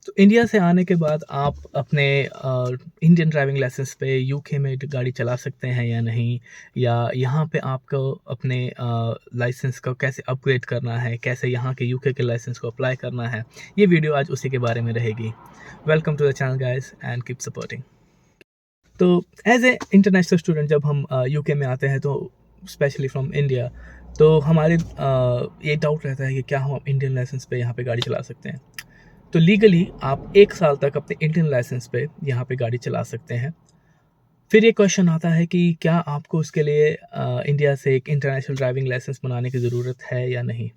तो इंडिया से आने के बाद आप अपने इंडियन ड्राइविंग लाइसेंस पे यूके में गाड़ी चला सकते हैं या नहीं? या यहाँ पे आपको अपने लाइसेंस को कैसे अपग्रेड करना है? कैसे यहाँ के यूके के लाइसेंस को अप्लाई करना है? ये वीडियो आज उसी के बारे में रहेगी। Welcome to the channel guys and keep supporting. तो एज़ ए इंटरनेशनल स्टूडेंट जब हम यूके में आते हैं तो स्पेशली फ्रॉम इंडिया, तो हमारे ये डाउट रहता है कि क्या हम इंडियन लाइसेंस पे यहाँ पे गाड़ी चला सकते हैं? तो लीगली आप 1 साल तक अपने इंडियन लाइसेंस पे यहाँ पे गाड़ी चला सकते हैं। फिर ये क्वेश्चन आता है कि क्या आपको उसके लिए इंडिया से एक इंटरनेशनल ड्राइविंग लाइसेंस बनाने की ज़रूरत है या नहीं?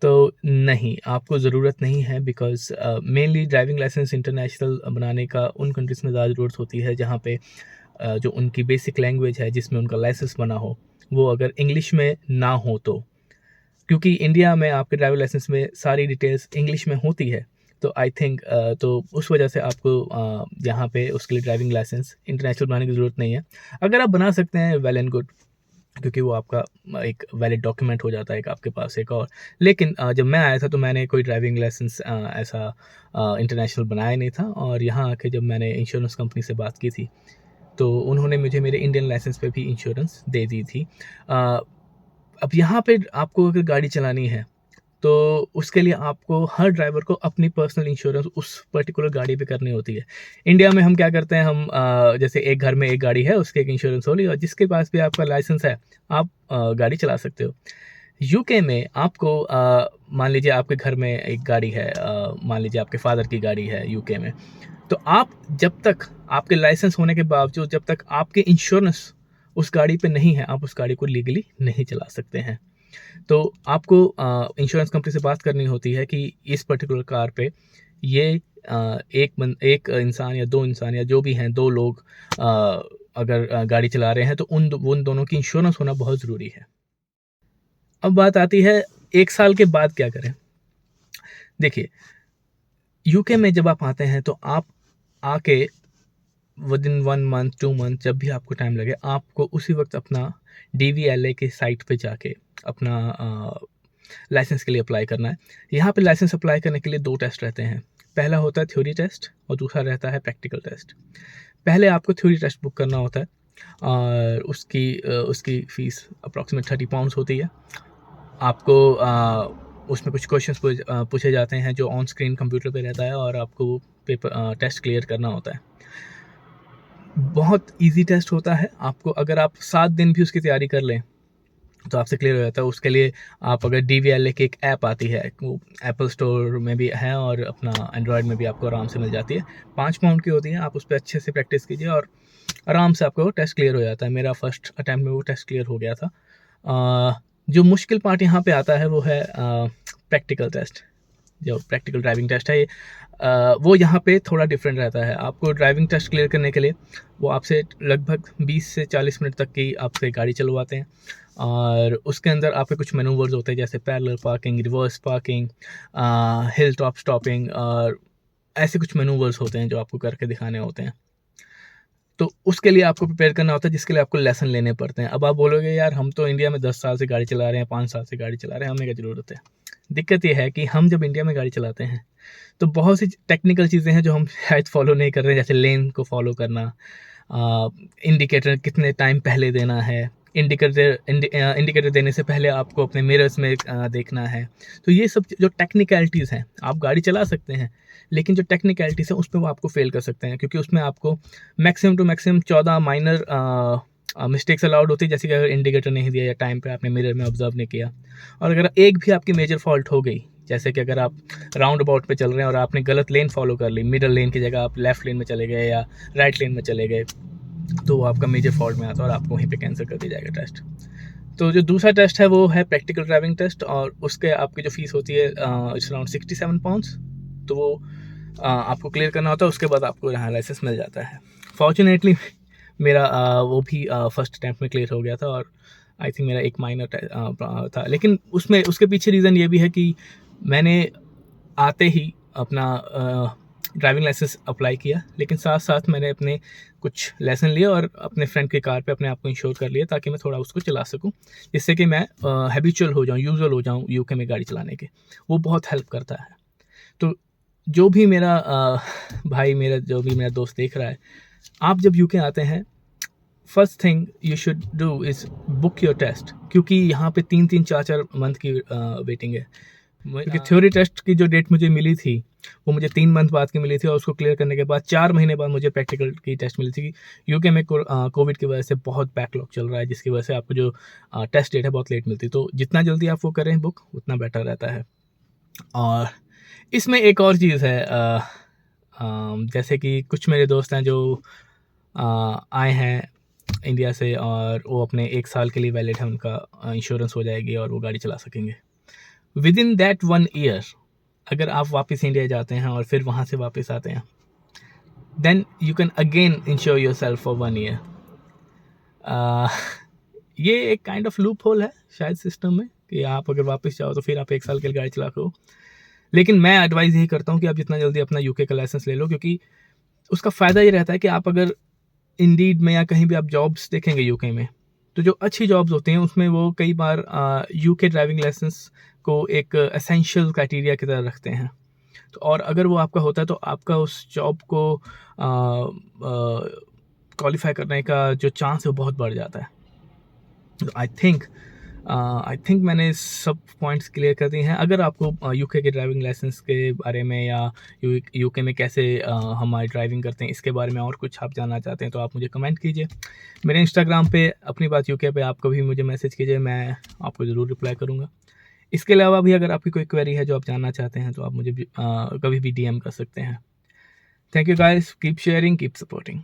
तो नहीं, आपको ज़रूरत नहीं है because mainly driving licence international बनाने का उन कंट्रीज़ में ज़्यादा ज़रूरत होती है जहाँ पे जो उनकी बेसिक लैंग्वेज है जिसमें उनका लाइसेंस बना हो, वो अगर इंग्लिश में ना हो तो। क्योंकि इंडिया में आपके ड्राइविंग लाइसेंस में सारी डिटेल्स इंग्लिश में होती है, तो आई थिंक तो उस वजह से आपको यहाँ पे उसके लिए ड्राइविंग लाइसेंस इंटरनेशनल बनाने की ज़रूरत नहीं है। अगर आप बना सकते हैं वेल एंड गुड, क्योंकि वो आपका एक वैलिड डॉक्यूमेंट हो जाता है एक आपके पास एक और। लेकिन जब मैं आया था तो मैंने कोई ड्राइविंग लाइसेंस ऐसा इंटरनेशनल बनाया नहीं था, और यहाँ आके जब मैंने इंश्योरेंस कंपनी से बात की थी, तो उन्होंने मुझे मेरे इंडियन लाइसेंस पे भी इंश्योरेंस दे दी थी। अ, अब यहाँ पे आपको अगर गाड़ी चलानी है, तो उसके लिए आपको हर ड्राइवर को अपनी पर्सनल इंश्योरेंस उस पर्टिकुलर गाड़ी पे करनी होती है। इंडिया में हम क्या करते हैं, हम जैसे एक घर में एक गाड़ी है, उसकी एक इंश्योरेंस होगी और जिसके पास भी आपका लाइसेंस है, आप गाड़ी चला सकते हो। यूके में आपको मान लीजिए आपके घर में एक गाड़ी है, मान लीजिए आपके फादर की गाड़ी है यूके में, तो आप जब तक आपके लाइसेंस होने के बावजूद जब तक आपके इंश्योरेंस उस गाड़ी पे नहीं है, आप उस गाड़ी को लीगली नहीं चला सकते हैं। तो आपको इंश्योरेंस कंपनी से बात करनी होती है कि इस पर्टिकुलर कार पे ये एक इंसान या 2 इंसान या जो भी हैं 2 लोग अगर गाड़ी चला रहे हैं, तो उन दोनों की इंश्योरेंस होना बहुत ज़रूरी है। अब बात आती है 1 साल के बाद क्या करें? देखिए, यूके में जब आप आते हैं तो आप आके विदिन 1 मंथ, 2 मंथ जब भी आपको टाइम लगे, आपको उसी वक़्त अपना डीवीएलए की साइट पे जाके अपना लाइसेंस के लिए अप्लाई करना है। यहाँ पे लाइसेंस अप्लाई करने के लिए 2 टेस्ट रहते हैं। पहला होता है थ्योरी टेस्ट और दूसरा रहता है प्रैक्टिकल टेस्ट। पहले आपको थ्योरी टेस्ट बुक करना होता है और उसकी फ़ीस अप्रॉक्सिमेट £30 होती है। आपको उसमें कुछ क्वेश्चंस पूछे जाते हैं जो ऑन स्क्रीन कंप्यूटर पे रहता है और आपको वो टेस्ट क्लियर करना होता है। बहुत ईज़ी टेस्ट होता है। आपको अगर आप 7 दिन भी उसकी तैयारी कर लें, तो आपसे क्लियर हो जाता है। उसके लिए आप अगर डीवीएलए की एक ऐप आती है, वो एप्पल स्टोर में भी है और अपना एंड्रॉयड में भी आपको आराम से मिल जाती है। £5 की होती है, आप उस पे अच्छे से प्रैक्टिस कीजिए और आराम से आपका वो टेस्ट क्लियर हो जाता है। मेरा फर्स्ट अटेम्प्ट में वो टेस्ट क्लियर हो गया था। जो मुश्किल पार्ट यहाँ पे आता है वो है प्रैक्टिकल टेस्ट। जो प्रैक्टिकल ड्राइविंग टेस्ट है ये, वो यहाँ पे थोड़ा डिफरेंट रहता है। आपको ड्राइविंग टेस्ट क्लियर करने के लिए वो आपसे लगभग 20 से 40 मिनट तक की आपसे गाड़ी चलवाते हैं और उसके अंदर आपके कुछ मैनूवर्स होते हैं जैसे parallel parking, reverse parking, hill top stopping और ऐसे कुछ मैनूवर्स होते हैं जो आपको करके दिखाने होते हैं। तो उसके लिए आपको प्रिपेयर करना होता है, जिसके लिए आपको लेसन लेने पड़ते हैं। अब आप बोलोगे यार हम तो इंडिया में 10 साल से गाड़ी चला रहे हैं, 5 साल से गाड़ी चला रहे हैं, हमें क्या ज़रूरत है? दिक्कत ये है कि हम जब इंडिया में गाड़ी चलाते हैं, तो बहुत सी टेक्निकल चीज़ें हैं जो हम शायद फ़ॉलो नहीं कर रहे हैं, जैसे लेन को फ़ॉलो करना, इंडिकेटर कितने टाइम पहले देना है, इंडिकेटर देने से पहले आपको अपने मिरर्स में देखना है। तो ये सब जो टेक्निकलिटीज़ हैं, आप गाड़ी चला सकते हैं, लेकिन जो टेक्निकलिटीज़ हैं उसमें वो आपको फ़ेल कर सकते हैं, क्योंकि उसमें आपको maximum to maximum 14 minor mistakes allowed होती है, जैसे कि अगर इंडिकेटर नहीं दिया या टाइम पे आपने मिरर में ऑब्जर्व नहीं किया, और अगर एक भी आपकी मेजर फॉल्ट हो गई, जैसे कि अगर आप राउंड अबाउट पे चल रहे हैं और आपने गलत लेन फॉलो कर ली, मिडल लेन की जगह आप लेफ्ट लेन में चले गए या राइट लेन में चले गए, तो वो आपका मेजर फॉल्ट में आता है और आपको वहीं पे कैंसिल कर दिया जाएगा टेस्ट। तो जो दूसरा टेस्ट है वो है प्रैक्टिकल ड्राइविंग टेस्ट, और उसके आपकी जो फीस होती है इट्स अराउंड £67। तो वो आपको क्लियर करना होता है, उसके बाद आपको यहाँ लाइसेंस मिल जाता है। फॉर्चुनेटली मेरा वो भी फर्स्ट अटैम्प्ट में क्लियर हो गया था और आई थिंक मेरा एक माइनर था, लेकिन उसमें उसके पीछे रीज़न ये भी है कि मैंने आते ही अपना ड्राइविंग लाइसेंस अप्लाई किया, लेकिन साथ-साथ मैंने अपने कुछ लेसन लिए और अपने फ्रेंड की कार पे अपने आप को इंश्योर कर लिया ताकि मैं थोड़ा उसको चला सकूँ, जिससे कि मैं हैबिचुअल हो जाऊँ, यूजुअल हो जाऊँ यूके में गाड़ी चलाने के। वो बहुत हेल्प करता है। तो जो भी मेरा भाई मेरा जो भी मेरा दोस्त देख रहा है, आप जब यूके आते हैं, first thing you should do is book your test, क्योंकि यहाँ पे 3-3 4-4 मंथ की वेटिंग है। क्योंकि थ्योरी टेस्ट की जो डेट मुझे मिली थी, वो मुझे 3 मंथ बाद की मिली थी और उसको क्लियर करने के बाद 4 महीने बाद मुझे प्रैक्टिकल की टेस्ट मिली थी। यूके में कोविड की वजह से बहुत बैकलॉग चल रहा है, जिसकी वजह से आपको जो टेस्ट डेट है बहुत लेट मिलती है। तो जितना जल्दी आप वो करें बुक, उतना बेटर रहता है। और इसमें एक और चीज़ है, जैसे कि कुछ मेरे दोस्त हैं जो आए हैं इंडिया से और वो अपने 1 साल के लिए वैलिड है, उनका इंश्योरेंस हो जाएगी और वो गाड़ी चला सकेंगे। विदिन दैट 1 ईयर अगर आप वापस इंडिया जाते हैं और फिर वहाँ से वापस आते हैं, then you can again insure yourself for 1 year. ये एक काइंड ऑफ लूप होल है शायद सिस्टम में, कि आप अगर वापस जाओ तो फिर आप 1 साल के लिए गाड़ी चला सको। लेकिन मैं एडवाइस यही करता हूँ कि आप जितना जल्दी अपना यूके का लाइसेंस ले लो, क्योंकि उसका फ़ायदा ये रहता है कि आप अगर इंडीड में या कहीं भी आप जॉब्स देखेंगे यूके में, तो जो अच्छी जॉब्स होती हैं उसमें वो कई बार यूके ड्राइविंग लाइसेंस को एक एसेंशियल क्राइटेरिया की तरह रखते हैं। तो और अगर वो आपका होता है तो आपका उस जॉब को क्वालिफाई करने का जो चांस है वो बहुत बढ़ जाता है। तो आई थिंक मैंने सब पॉइंट्स क्लियर कर दिए हैं। अगर आपको यूके के ड्राइविंग लाइसेंस के बारे में या यूके में कैसे हमारी ड्राइविंग करते हैं इसके बारे में और कुछ आप जानना चाहते हैं तो आप मुझे कमेंट कीजिए। मेरे इंस्टाग्राम पे अपनी बात यूके पे आप कभी मुझे मैसेज कीजिए, मैं आपको ज़रूर रिप्लाई करूँगा। इसके अलावा भी अगर आपकी कोई क्वेरी है जो आप जानना चाहते हैं तो आप मुझे कभी भी डीएम कर सकते हैं। Thank you guys, keep sharing, keep supporting.